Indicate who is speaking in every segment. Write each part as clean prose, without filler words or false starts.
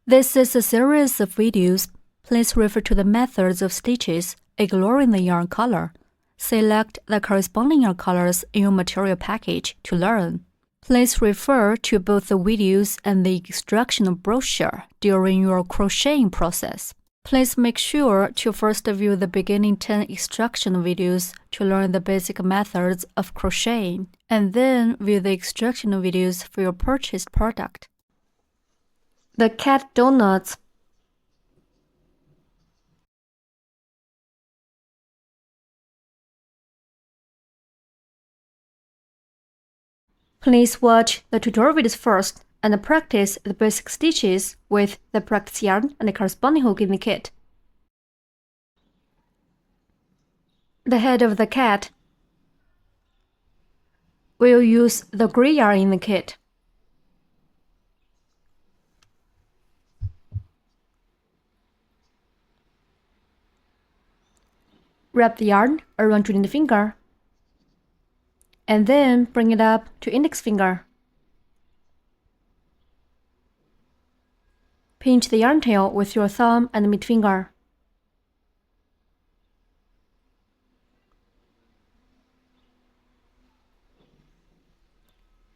Speaker 1: This is a series of videos. Please refer to the methods of stitches, ignoring the yarn color. Select the corresponding yarn colors in your material package to learn. Please refer to both the videos and the instructional brochure during your crocheting process. Please make sure to first view the beginning 10 instructional videos to learn the basic methods of crocheting, and then view the instructional videos for your purchased product. The cat donuts. Please watch the tutorial videos first and practice the basic stitches with the practice yarn and the corresponding hook in the kit. The head of the cat. We'll use the gray yarn in the kit. Wrap the yarn around your ring finger, and then bring it up to index finger. Pinch the yarn tail with your thumb and middle finger.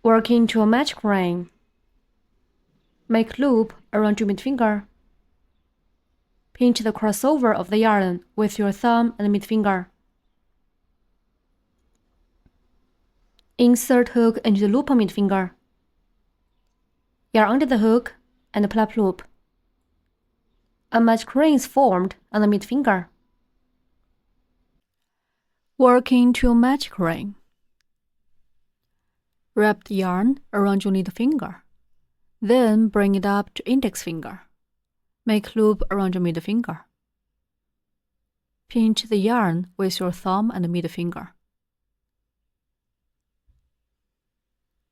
Speaker 1: Work into a magic ring. Make loop around your middle finger. Pinch the crossover of the yarn with your thumb and middle finger. Insert hook into the loop on middle finger. Yarn under the hook and pull up loop. A magic ring is formed on the middle finger. Work into a magic ring. Wrap the yarn around your middle finger. Then bring it up to index finger. Make loop around your middle finger. Pinch the yarn with your thumb and middle finger.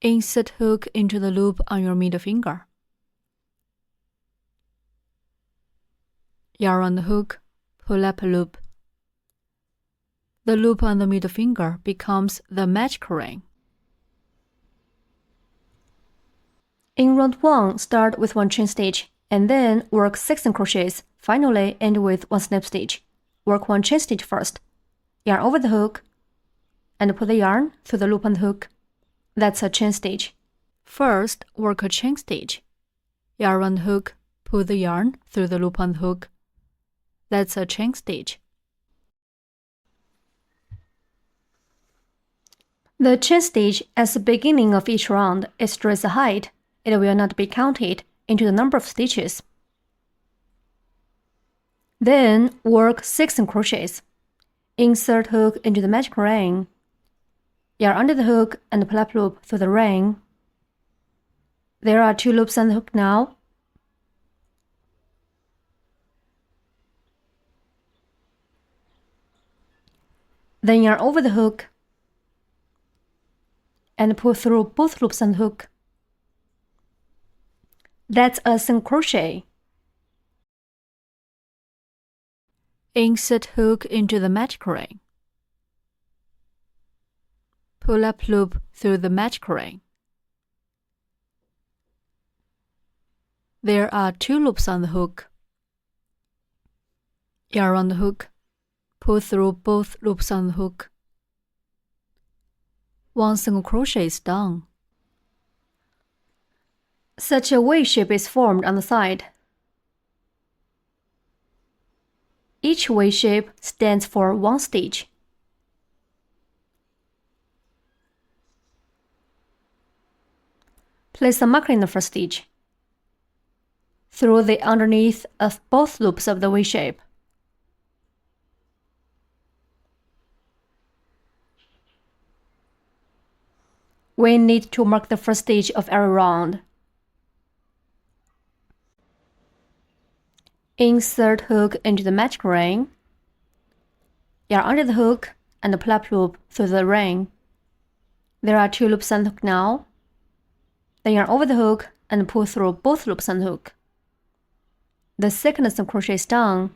Speaker 1: Insert hook into the loop on your middle finger. Yarn on the hook, pull up a loop. The loop on the middle finger becomes the magic ring. In round 1, start with 1 chain stitch, and then work 16 crochets. Finally, end with 1 snip stitch. Work 1 chain stitch first. Yarn over the hook, and pull the yarn through the loop on the hook. That's a chain stitch. First, work a chain stitch. Yarn on the hook, pull the yarn through the loop on the hook. That's a chain stitch. The chain stitch at the beginning of each round is dress height. It will not be counted into the number of stitches. Then work 16 crochets. Insert hook into the magic ring. Yarn under the hook and pull up loop through the ring. There are 2 loops on the hook now. Then yarn over the hook and pull through both loops on the hook. That's a single crochet. Insert hook into the magic ring. Pull up loop through the magic ring. There are 2 loops on the hook. Yarn on the hook, pull through both loops on the hook. 1 single crochet is done. Such a V shape is formed on the side. Each V shape stands for 1 stitch. Place a marker in the first stitch, through the underneath of both loops of the V shape. We need to mark the first stitch of every round. Insert hook into the magic ring. Yarn under the hook and pull up loop through the ring. There are 2 loops on the hook now. Then yarn over the hook and pull through both loops on the hook. The second single crochet is done.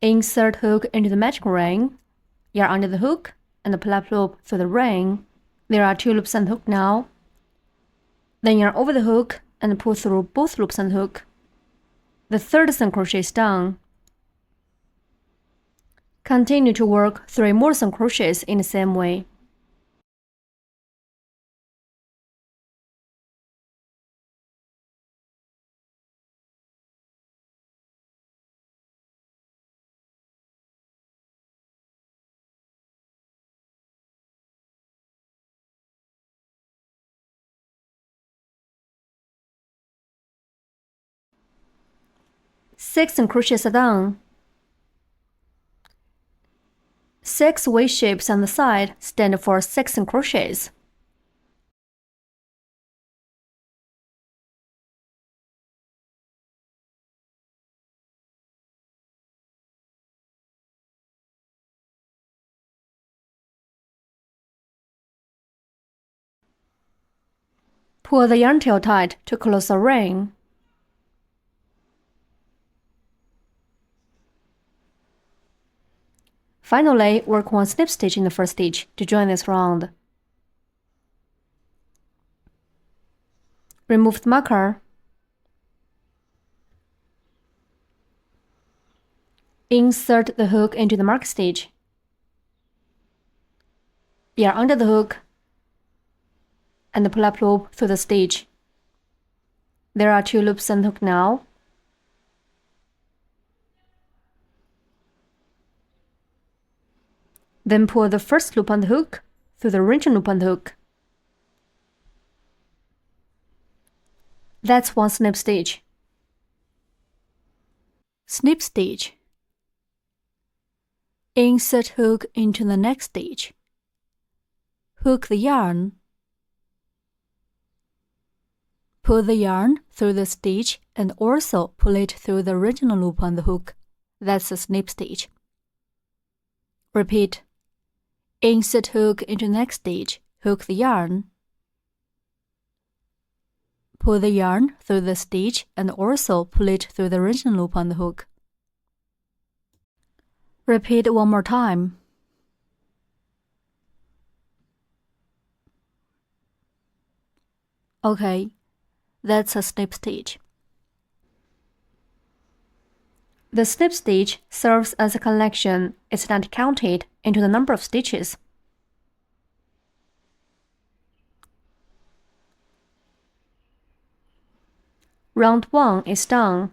Speaker 1: Insert hook into the magic ring. Yarn under the hook and pull up loop through the ring. There are 2 loops on the hook now. Then yarn over the hook and pull through both loops on the hook. The third single crochet is done. Continue to work 3 more single crochets in the same way. Six single crochets are done. 6 V shapes on the side stand for 6 single crochets. Pull the yarn tail tight to close the ring. Finally, work 1 slip stitch in the first stitch to join this round. Remove the marker. Insert the hook into the mark stitch. Yarn under the hook and pull up loop through the stitch. There are 2 loops on the hook now. Then pull the first loop on the hook through the original loop on the hook. That's 1 snip stitch. Snip stitch. Insert hook into the next stitch. Hook the yarn. Pull the yarn through the stitch and also pull it through the original loop on the hook. That's a snip stitch. Repeat. Insert hook into next stitch. Hook the yarn. Pull the yarn through the stitch and also pull it through the original loop on the hook. Repeat 1 more time. Okay, that's a snip stitch. The snip stitch serves as a connection. It's not counted into the number of stitches. Round 1 is done.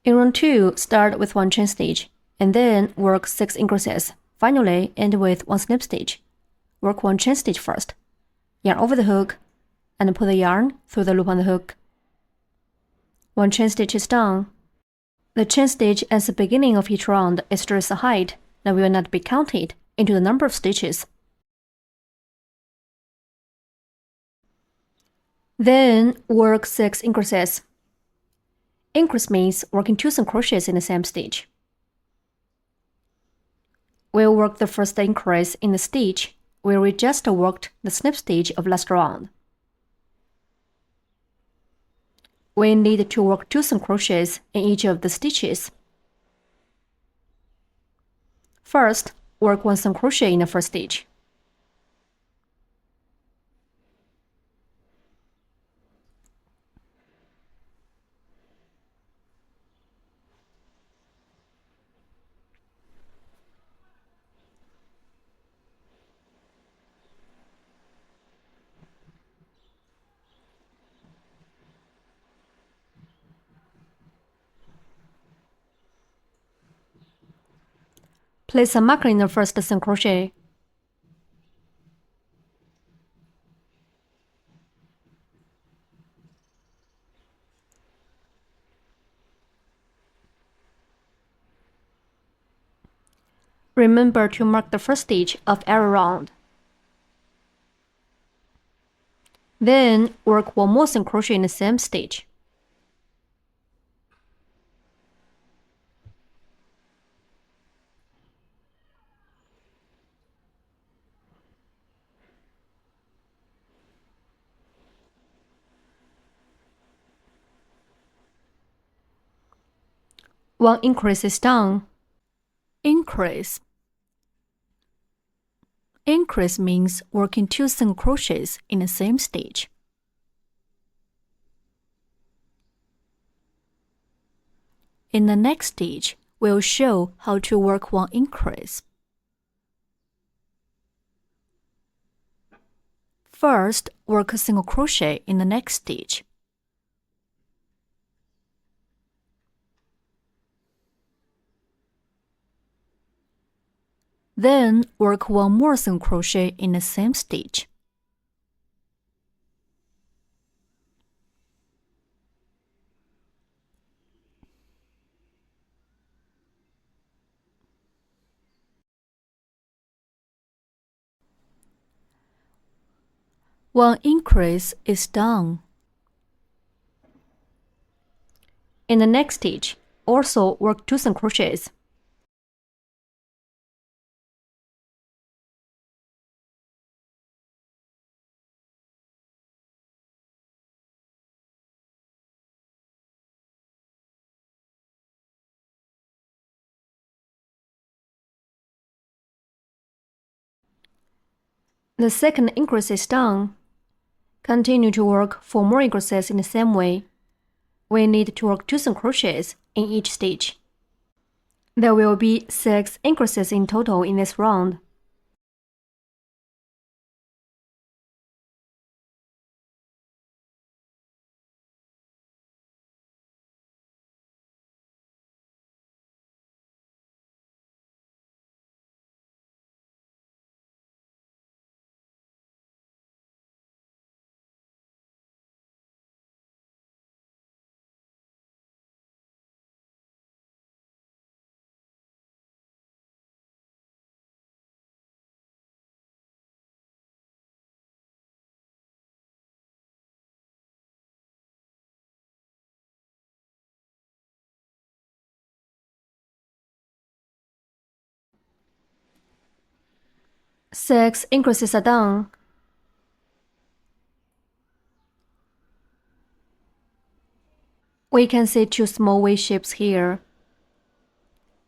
Speaker 1: In round 2, start with 1 chain stitch, and then work 6 increases. Finally, end with 1 snip stitch. Work 1 chain stitch first. Yarn over the hook, and pull the yarn through the loop on the hook. 1 chain stitch is done. The chain stitch at the beginning of each round is just a height that will not be counted into the number of stitches. Then work 6 increases. Increase means working 2 single crochets in the same stitch. We'll work the first increase in the stitch where we just worked the snip stitch of last round. We need to work 2 single crochets in each of the stitches. First, work 1 single crochet in the first stitch. Place a marker in the first single crochet. Remember to mark the first stitch of every round. Then work 1 more single crochet in the same stitch. One increase is done. Increase. Increase means working 2 single crochets in the same stitch. In the next stitch, we'll show how to work one increase. First, work a single crochet in the next stitch. Then, work one more single crochet in the same stitch. One increase is done. In the next stitch, also work 2 single crochets. The second increase is done. Continue to work 4 more increases in the same way. We need to work 2 single crochets in each stitch. There will be 6 increases in total in this round. Six increases are done. We can see 2 small V shapes here.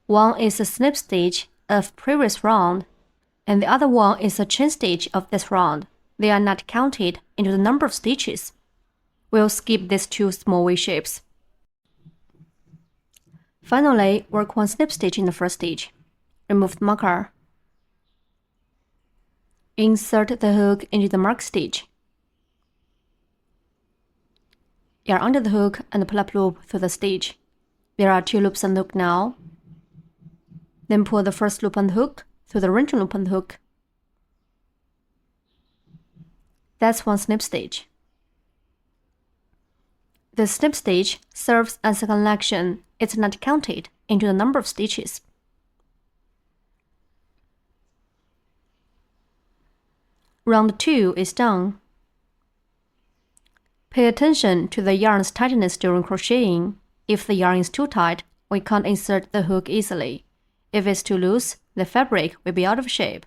Speaker 1: One is a slip stitch of previous round, and the other one is a chain stitch of this round. They are not counted into the number of stitches. We'll skip these 2 small V shapes. Finally, work 1 slip stitch in the first stitch. Remove the marker. Insert the hook into the mark stitch. Yarn under the hook and pull up loop through the stitch. There are 2 loops on the hook now. Then pull the first loop on the hook through the wrenching loop on the hook. That's 1 snip stitch. The snip stitch serves as a connection. It's not counted into the number of stitches. Round 2 is done. Pay attention to the yarn's tightness during crocheting. If the yarn is too tight, we can't insert the hook easily. If it's too loose, the fabric will be out of shape.